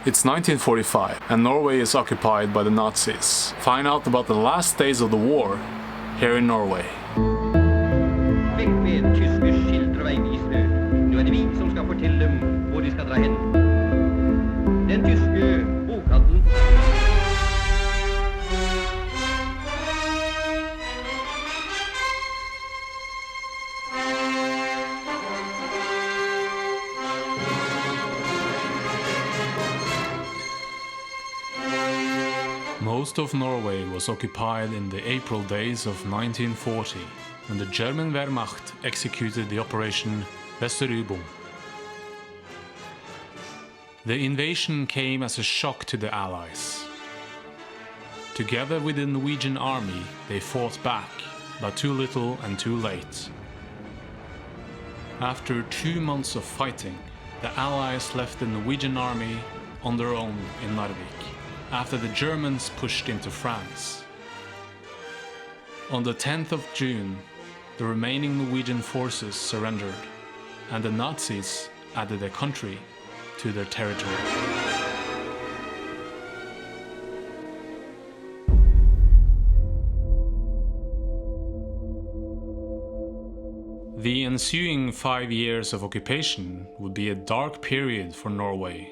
It's 1945 and Norway is occupied by the Nazis. Find out about the last days of the war here in Norway. Nu det vi som ska fortelle dem hvor de skal dra hen. Den tyske bokhandelen. Most of Norway was occupied in the April days of 1940, when the German Wehrmacht executed the Operation Razzia. The invasion came as a shock to the Allies. Together with the Norwegian army, they fought back, but too little and too late. After 2 months of fighting, the Allies left the Norwegian army on their own in Narvik, after the Germans pushed into France. On the 10th of June, the remaining Norwegian forces surrendered, and the Nazis added a country to their territory. The ensuing 5 years of occupation would be a dark period for Norway.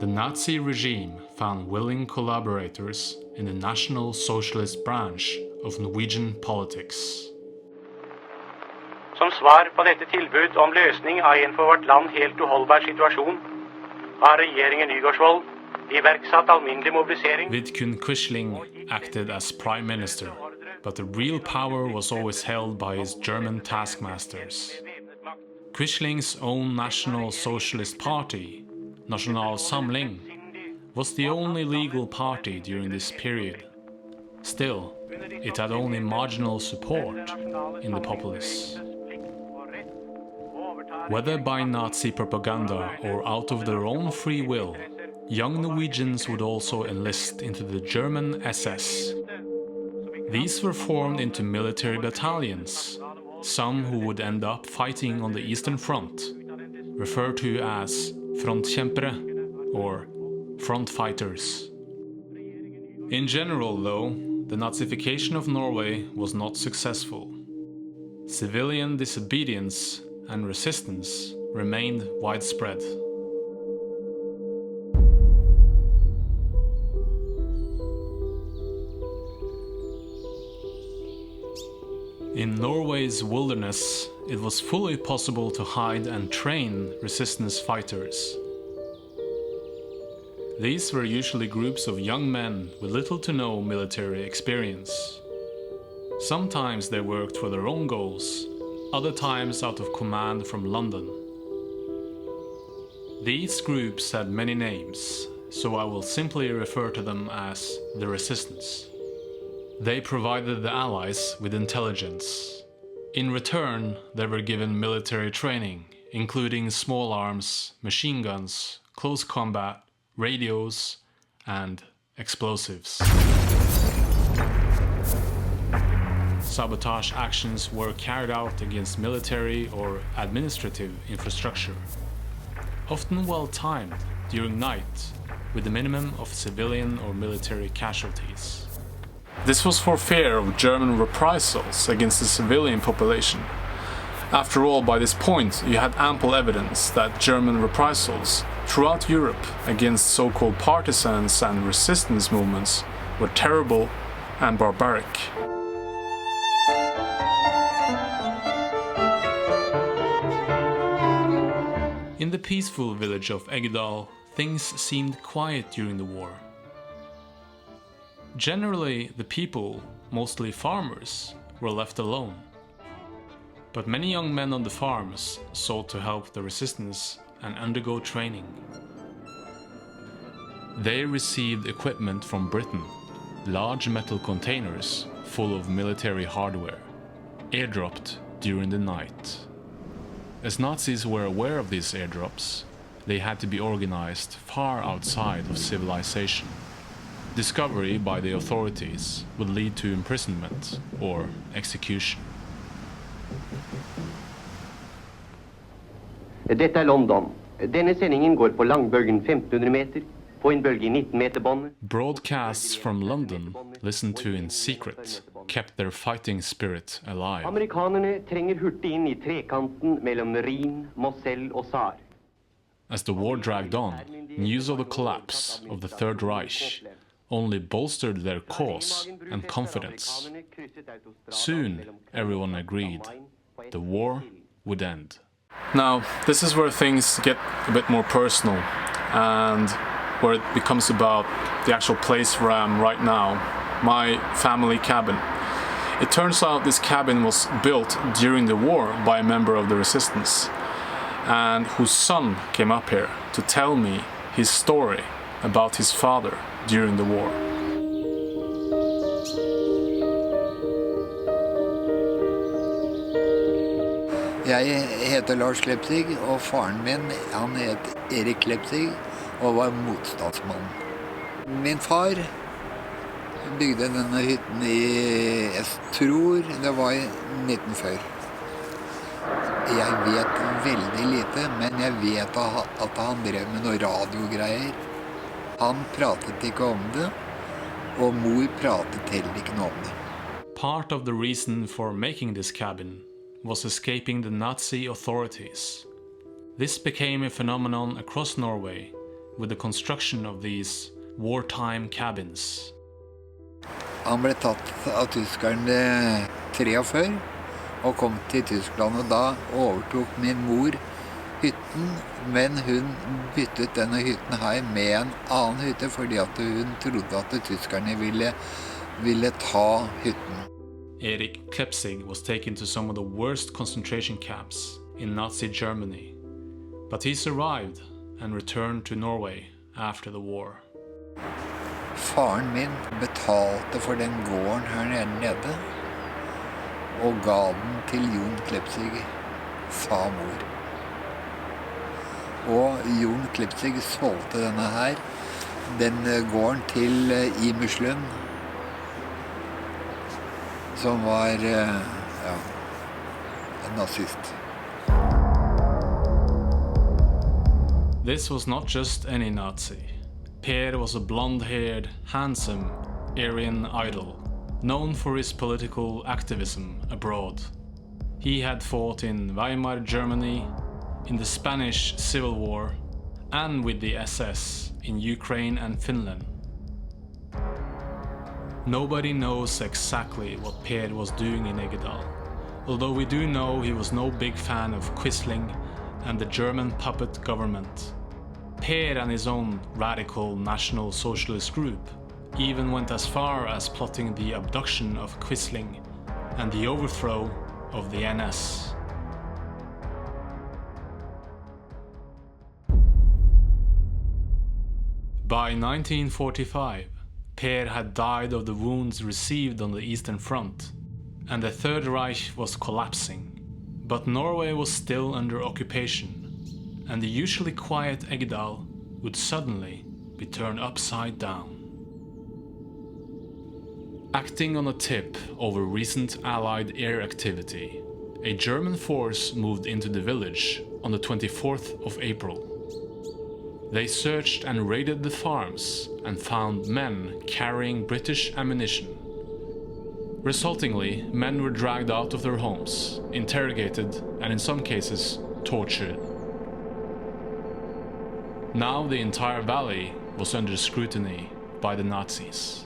The Nazi regime found willing collaborators in the National Socialist branch of Norwegian politics. Som svar på dette tilbud om løsning av en for vårt land helt uholdbar situasjon, har regjeringen Nygaardsvold iverksatt alminnelig mobilisering. Vidkun Quisling acted as prime minister, but the real power was always held by his German taskmasters. Quisling's own National Socialist Party, National Samling, was the only legal party during this period. Still, it had only marginal support in the populace. Whether by Nazi propaganda or out of their own free will, young Norwegians would also enlist into the German SS. These were formed into military battalions, some who would end up fighting on the Eastern Front, referred to as frontkjempere or front fighters. In general, though, the Nazification of Norway was not successful. Civilian disobedience and resistance remained widespread. In Norway's wilderness, it was fully possible to hide and train resistance fighters. These were usually groups of young men with little to no military experience. Sometimes they worked for their own goals, other times out of command from London. These groups had many names, so I will simply refer to them as the Resistance. They provided the Allies with intelligence. In return, they were given military training, including small arms, machine guns, close combat, radios, and explosives. Sabotage actions were carried out against military or administrative infrastructure, often well timed during night, with a minimum of civilian or military casualties. This was for fear of German reprisals against the civilian population. After all, by this point, you had ample evidence that German reprisals throughout Europe against so-called partisans and resistance movements were terrible and barbaric. In the peaceful village of Eggedal, things seemed quiet during the war. Generally, the people, mostly farmers, were left alone. But many young men on the farms sought to help the resistance and undergo training. They received equipment from Britain, large metal containers full of military hardware, airdropped during the night. As Nazis were aware of these airdrops, they had to be organized far outside of civilization. Discovery by the authorities would lead to imprisonment or execution. Dette London. Denne sendingen går på langbølgen 1500 meter, på en bølge i 19 meter bånd. Broadcasts from London, listened to in secret, kept their fighting spirit alive. Amerikanerne trenger hurtig inn i trekanten mellom Rhin, Moselle og Saar. As the war dragged on, news of the collapse of the Third Reich only bolstered their cause and confidence. Soon, everyone agreed the war would end. Now, this is where things get a bit more personal and where it becomes about the actual place where I am right now, my family cabin. It turns out this cabin was built during the war by a member of the resistance, and whose son came up here to tell me his story about his father during the war. Jeg heter Lars Klepsig, og faren min han het Erik Klepsig og var motstandsmann. Min far bygde denne hytten i, jeg tror det var i 1940. Jeg vet veldig lite, men jeg vet at han drev med noe radiogreier. Han pratet ikke om det, og mor pratet heller ikke noe om det. Part of the reason for making this cabin was escaping the Nazi authorities. This became a phenomenon across Norway with the construction of these wartime cabins. Han ble tatt av tyskerne 43 og kom til Tyskland, og da overtok min mor hytten, men hun byttet denne hytten her med en annen hytte fordi at hun trodde at tyskerne ville ta hytten. Erik Klepsig was taken to some of the worst concentration camps in Nazi Germany, but he survived and returned to Norway after the war. Faren min betalte for den gården her nede, og ga den til Jon Klepsig, sa mor. Og Jon Klepsig solgte den gården til Imerslund, som var en nazist. This was not just any Nazi. Per was a blonde-haired, handsome Aryan idol, known for his political activism abroad. He had fought in Weimar Germany, in the Spanish Civil War, and with the SS in Ukraine and Finland. Nobody knows exactly what Per was doing in Eggedal, although we do know he was no big fan of Quisling and the German puppet government. Per and his own radical National Socialist group even went as far as plotting the abduction of Quisling and the overthrow of the NS. By 1945, Per had died of the wounds received on the Eastern Front, and the Third Reich was collapsing. But Norway was still under occupation, and the usually quiet Eggedal would suddenly be turned upside down. Acting on a tip over recent Allied air activity, a German force moved into the village on the 24th of April. They searched and raided the farms and found men carrying British ammunition. Resultingly, men were dragged out of their homes, interrogated and in some cases tortured. Now the entire valley was under scrutiny by the Nazis.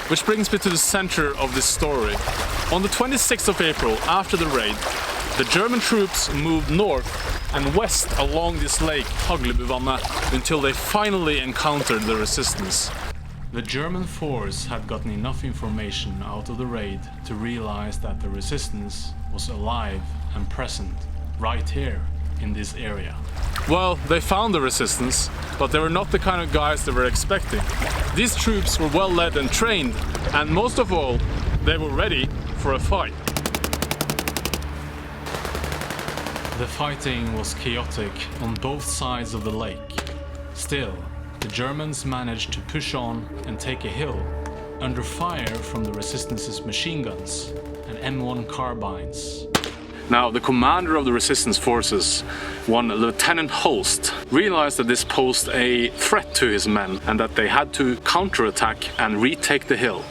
Which brings me to the center of this story. On the 26th of April, after the raid, the German troops moved north and west along this lake, Haglebuvannet, until they finally encountered the resistance. The German force had gotten enough information out of the raid to realize that the resistance was alive and present right here in this area. Well, they found the resistance, but they were not the kind of guys they were expecting. These troops were well led and trained, and most of all, they were ready for a fight. The fighting was chaotic on both sides of the lake. Still, the Germans managed to push on and take a hill under fire from the Resistance's machine guns and M1 carbines. Now, the commander of the resistance forces, one Lieutenant Holst, realized that this posed a threat to his men and that they had to counterattack and retake the hill.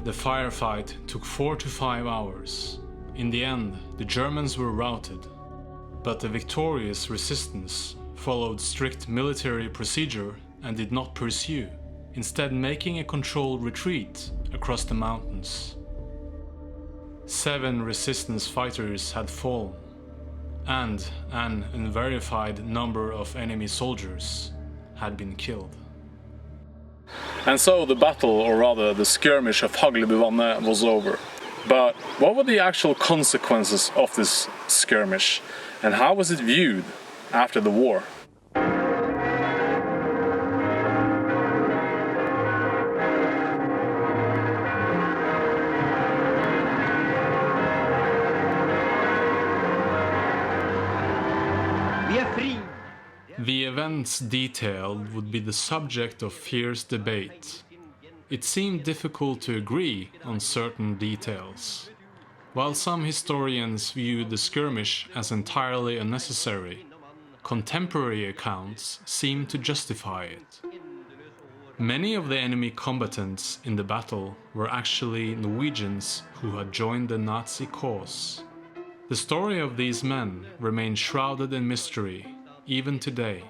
The firefight took 4 to 5 hours. In the end, the Germans were routed, but the victorious resistance followed strict military procedure and did not pursue, instead making a controlled retreat across the mountains. 7 resistance fighters had fallen, and an unverified number of enemy soldiers had been killed. And so the battle, or rather the skirmish of Haglebuvannet, was over. But what were the actual consequences of this skirmish, and how was it viewed after the war? The events detailed would be the subject of fierce debate. It seemed difficult to agree on certain details. While some historians viewed the skirmish as entirely unnecessary, contemporary accounts seem to justify it. Many of the enemy combatants in the battle were actually Norwegians who had joined the Nazi cause. The story of these men remains shrouded in mystery, even today.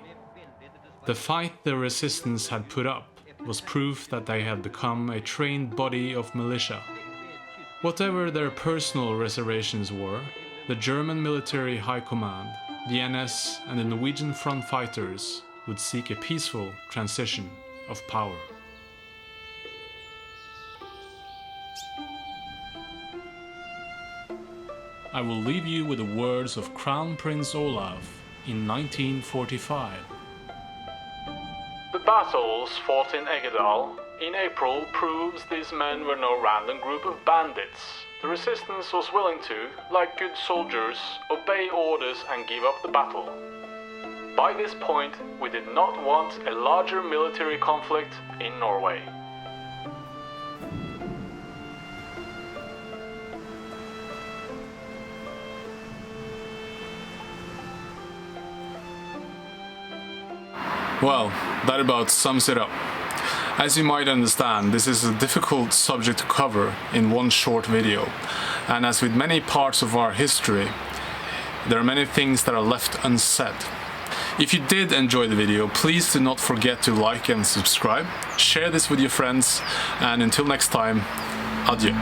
The fight the resistance had put up was proof that they had become a trained body of militia. Whatever their personal reservations were, the German military high command, the NS and the Norwegian front fighters would seek a peaceful transition of power. I will leave you with the words of Crown Prince Olav in 1945. The battles fought in Eggedal in April proves these men were no random group of bandits. The resistance was willing to, like good soldiers, obey orders and give up the battle. By this point, we did not want a larger military conflict in Norway. Well, that about sums it up. As you might understand, this is a difficult subject to cover in one short video, and as with many parts of our history, there are many things that are left unsaid. If you did enjoy the video, please do not forget to like and subscribe, share this with your friends, and until next time, adieu.